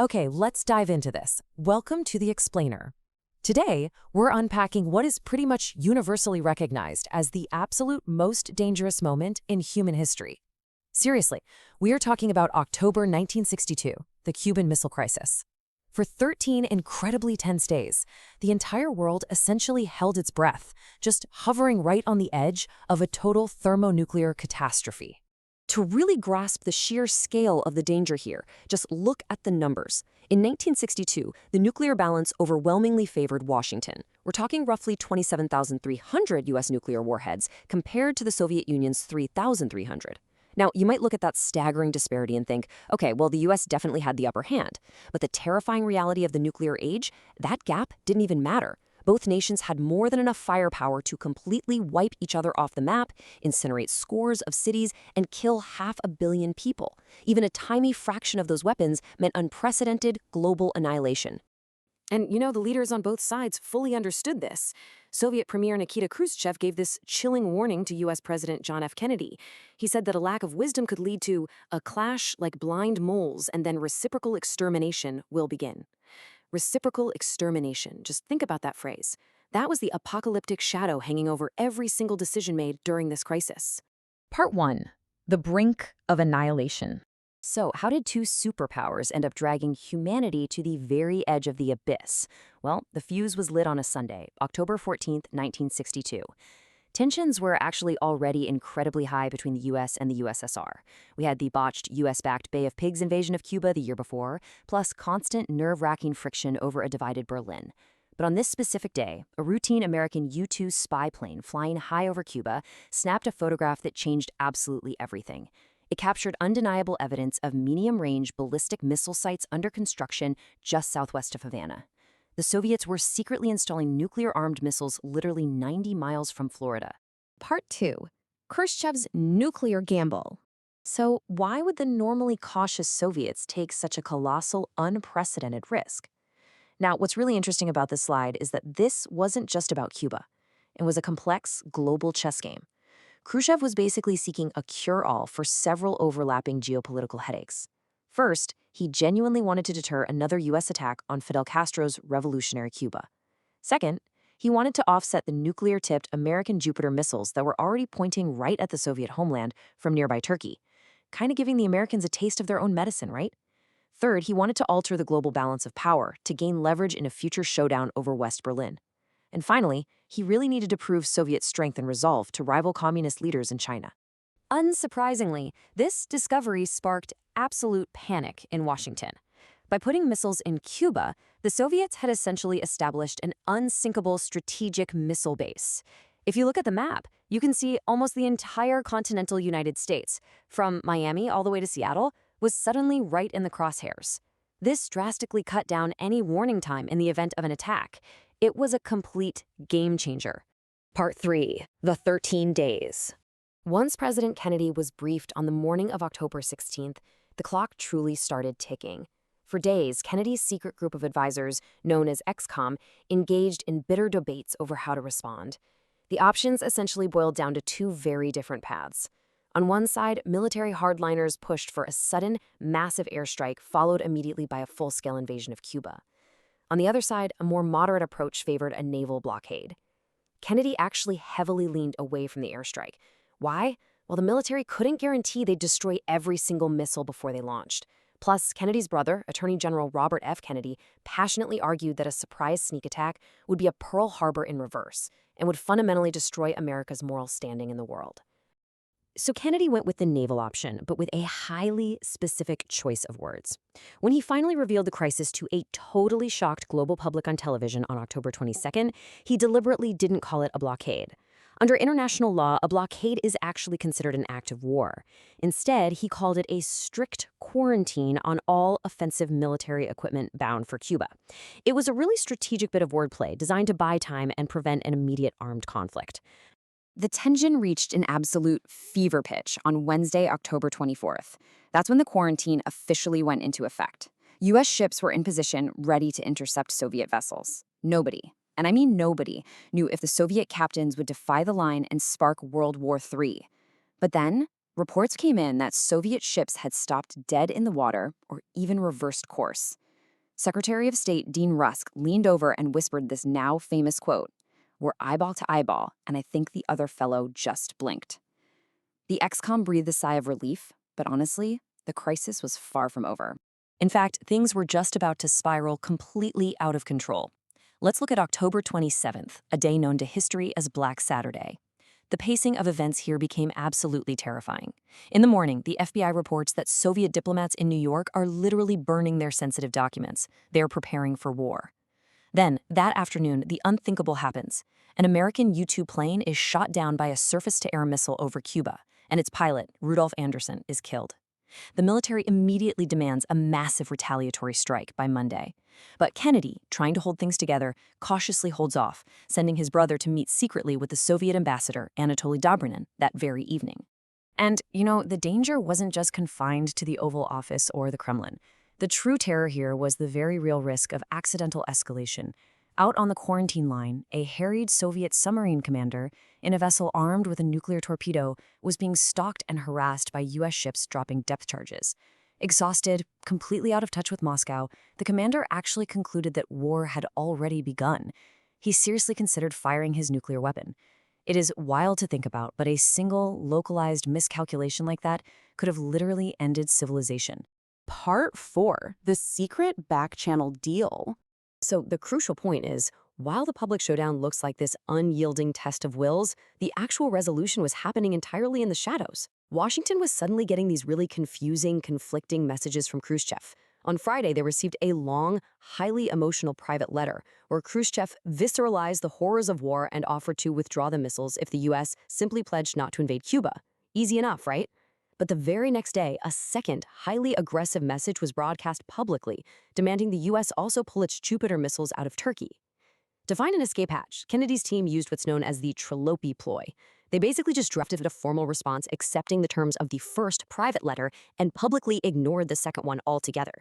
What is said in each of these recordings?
Okay, let's dive into this. Welcome to The Explainer. Today, we're unpacking what is pretty much universally recognized as the absolute most dangerous moment in human history. Seriously, we are talking about October 1962, the Cuban Missile Crisis. For 13 incredibly tense days, the entire world essentially held its breath, just hovering right on the edge of a total thermonuclear catastrophe. To really grasp the sheer scale of the danger here, just look at the numbers. In 1962, the nuclear balance overwhelmingly favored Washington. We're talking roughly 27,300 U.S. nuclear warheads compared to the Soviet Union's 3,300. Now, you might look at that staggering disparity and think, okay, well, the U.S. definitely had the upper hand. But the terrifying reality of the nuclear age, that gap didn't even matter. Both nations had more than enough firepower to completely wipe each other off the map, incinerate scores of cities, and kill 500 million people. Even a tiny fraction of those weapons meant unprecedented global annihilation. And the leaders on both sides fully understood this. Soviet Premier Nikita Khrushchev gave this chilling warning to U.S. President John F. Kennedy. He said that a lack of wisdom could lead to a clash like blind moles, and then reciprocal extermination will begin. Reciprocal extermination. Just think about that phrase. That was the apocalyptic shadow hanging over every single decision made during this crisis. Part 1. The brink of annihilation. So, how did two superpowers end up dragging humanity to the very edge of the abyss? Well, the fuse was lit on a Sunday, October 14th, 1962. Tensions were actually already incredibly high between the U.S. and the USSR. We had the botched U.S.-backed Bay of Pigs invasion of Cuba the year before, plus constant nerve-wracking friction over a divided Berlin. But on this specific day, a routine American U-2 spy plane flying high over Cuba snapped a photograph that changed absolutely everything. It captured undeniable evidence of medium-range ballistic missile sites under construction just southwest of Havana. The Soviets were secretly installing nuclear-armed missiles literally 90 miles from Florida. Part 2. Khrushchev's nuclear gamble. So why would the normally cautious Soviets take such a colossal, unprecedented risk? Now, what's really interesting about this slide is that this wasn't just about Cuba. It was a complex, global chess game. Khrushchev was basically seeking a cure-all for several overlapping geopolitical headaches. First, he genuinely wanted to deter another U.S. attack on Fidel Castro's revolutionary Cuba. Second, he wanted to offset the nuclear-tipped American Jupiter missiles that were already pointing right at the Soviet homeland from nearby Turkey, kind of giving the Americans a taste of their own medicine, right? Third, he wanted to alter the global balance of power to gain leverage in a future showdown over West Berlin. And finally, he really needed to prove Soviet strength and resolve to rival communist leaders in China. Unsurprisingly, this discovery sparked absolute panic in Washington. By putting missiles in Cuba, the Soviets had essentially established an unsinkable strategic missile base. If you look at the map, you can see almost the entire continental United States, from Miami all the way to Seattle, was suddenly right in the crosshairs. This drastically cut down any warning time in the event of an attack. It was a complete game changer. Part 3. The 13 days. Once President Kennedy was briefed on the morning of October 16th, the clock truly started ticking. For days, Kennedy's secret group of advisors, known as ExComm, engaged in bitter debates over how to respond. The options essentially boiled down to two very different paths. On one side, military hardliners pushed for a sudden, massive airstrike followed immediately by a full-scale invasion of Cuba. On the other side, a more moderate approach favored a naval blockade. Kennedy actually heavily leaned away from the airstrike. Why? Well, the military couldn't guarantee they'd destroy every single missile before they launched. Plus, Kennedy's brother, Attorney General Robert F. Kennedy, passionately argued that a surprise sneak attack would be a Pearl Harbor in reverse and would fundamentally destroy America's moral standing in the world. So Kennedy went with the naval option, but with a highly specific choice of words. When he finally revealed the crisis to a totally shocked global public on television on October 22nd, he deliberately didn't call it a blockade. Under international law, a blockade is actually considered an act of war. Instead, he called it a strict quarantine on all offensive military equipment bound for Cuba. It was a really strategic bit of wordplay designed to buy time and prevent an immediate armed conflict. The tension reached an absolute fever pitch on Wednesday, October 24th. That's when the quarantine officially went into effect. U.S. ships were in position, ready to intercept Soviet vessels. Nobody, and I mean nobody, knew if the Soviet captains would defy the line and spark World War III. But then, reports came in that Soviet ships had stopped dead in the water or even reversed course. Secretary of State Dean Rusk leaned over and whispered this now famous quote, "We're eyeball to eyeball, and I think the other fellow just blinked." The ex-com breathed a sigh of relief, but honestly, the crisis was far from over. In fact, things were just about to spiral completely out of control. Let's look at October 27th, a day known to history as Black Saturday. The pacing of events here became absolutely terrifying. In the morning, the FBI reports that Soviet diplomats in New York are literally burning their sensitive documents. They are preparing for war. Then, that afternoon, the unthinkable happens. An American U-2 plane is shot down by a surface-to-air missile over Cuba, and its pilot, Rudolph Anderson, is killed. The military immediately demands a massive retaliatory strike by Monday. But Kennedy, trying to hold things together, cautiously holds off, sending his brother to meet secretly with the Soviet ambassador, Anatoly Dobrynin, that very evening. And, the danger wasn't just confined to the Oval Office or the Kremlin. The true terror here was the very real risk of accidental escalation. Out on the quarantine line, a harried Soviet submarine commander, in a vessel armed with a nuclear torpedo, was being stalked and harassed by U.S. ships dropping depth charges. Exhausted, completely out of touch with Moscow, the commander actually concluded that war had already begun. He seriously considered firing his nuclear weapon. It is wild to think about, but a single, localized miscalculation like that could have literally ended civilization. Part 4, the secret back-channel deal. So the crucial point is, while the public showdown looks like this unyielding test of wills, the actual resolution was happening entirely in the shadows. Washington was suddenly getting these really confusing, conflicting messages from Khrushchev. On Friday, they received a long, highly emotional private letter where Khrushchev visceralized the horrors of war and offered to withdraw the missiles if the U.S. simply pledged not to invade Cuba. Easy enough, right? But the very next day, a second, highly aggressive message was broadcast publicly, demanding the U.S. also pull its Jupiter missiles out of Turkey. To find an escape hatch, Kennedy's team used what's known as the Trilopi ploy. They basically just drafted a formal response accepting the terms of the first private letter and publicly ignored the second one altogether.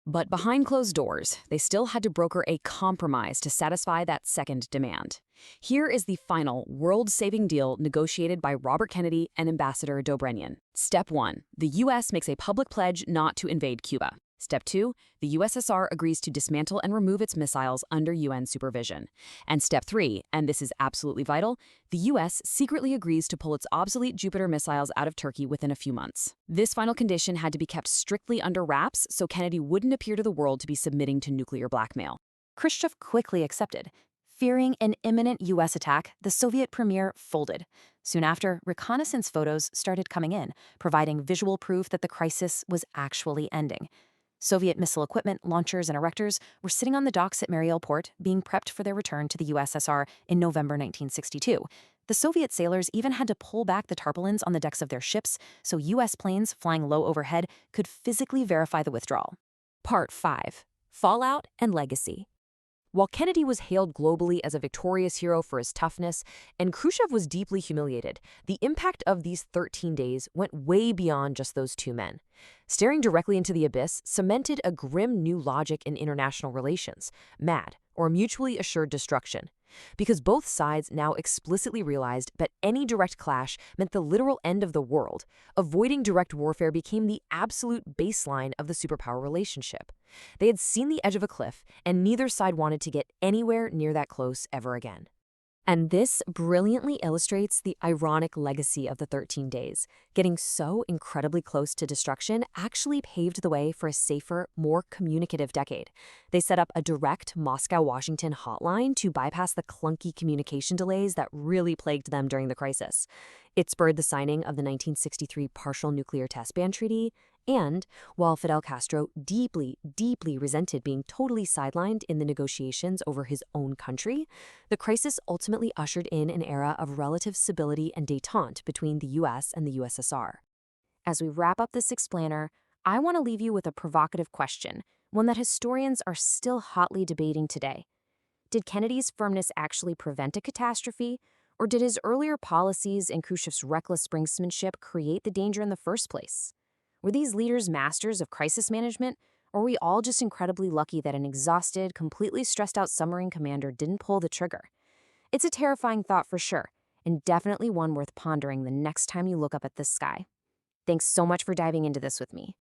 But behind closed doors, they still had to broker a compromise to satisfy that second demand. Here is the final world-saving deal negotiated by Robert Kennedy and Ambassador Dobrynin. Step 1. The U.S. makes a public pledge not to invade Cuba. Step 2. The USSR agrees to dismantle and remove its missiles under UN supervision. And Step 3, and this is absolutely vital, the U.S. secretly agrees to pull its obsolete Jupiter missiles out of Turkey within a few months. This final condition had to be kept strictly under wraps so Kennedy wouldn't appear to the world to be submitting to nuclear blackmail. Khrushchev quickly accepted. Fearing an imminent U.S. attack, the Soviet premier folded. Soon after, reconnaissance photos started coming in, providing visual proof that the crisis was actually ending. Soviet missile equipment, launchers, and erectors were sitting on the docks at Mariel Port, being prepped for their return to the USSR in November 1962. The Soviet sailors even had to pull back the tarpaulins on the decks of their ships so U.S. planes flying low overhead could physically verify the withdrawal. Part 5. Fallout and Legacy. While Kennedy was hailed globally as a victorious hero for his toughness, and Khrushchev was deeply humiliated, the impact of these 13 days went way beyond just those two men. Staring directly into the abyss cemented a grim new logic in international relations, MAD, or mutually assured destruction. Because both sides now explicitly realized that any direct clash meant the literal end of the world, avoiding direct warfare became the absolute baseline of the superpower relationship. They had seen the edge of a cliff, and neither side wanted to get anywhere near that close ever again. And this brilliantly illustrates the ironic legacy of the 13 days. Getting so incredibly close to destruction actually paved the way for a safer, more communicative decade. They set up a direct Moscow-Washington hotline to bypass the clunky communication delays that really plagued them during the crisis. It spurred the signing of the 1963 Partial Nuclear Test Ban Treaty, and while Fidel Castro deeply, deeply resented being totally sidelined in the negotiations over his own country, the crisis ultimately ushered in an era of relative stability and détente between the U.S. and the USSR. As we wrap up this explainer, I want to leave you with a provocative question, one that historians are still hotly debating today. Did Kennedy's firmness actually prevent a catastrophe, or did his earlier policies and Khrushchev's reckless brinksmanship create the danger in the first place? Were these leaders masters of crisis management, or were we all just incredibly lucky that an exhausted, completely stressed-out submarine commander didn't pull the trigger? It's a terrifying thought for sure, and definitely one worth pondering the next time you look up at the sky. Thanks so much for diving into this with me.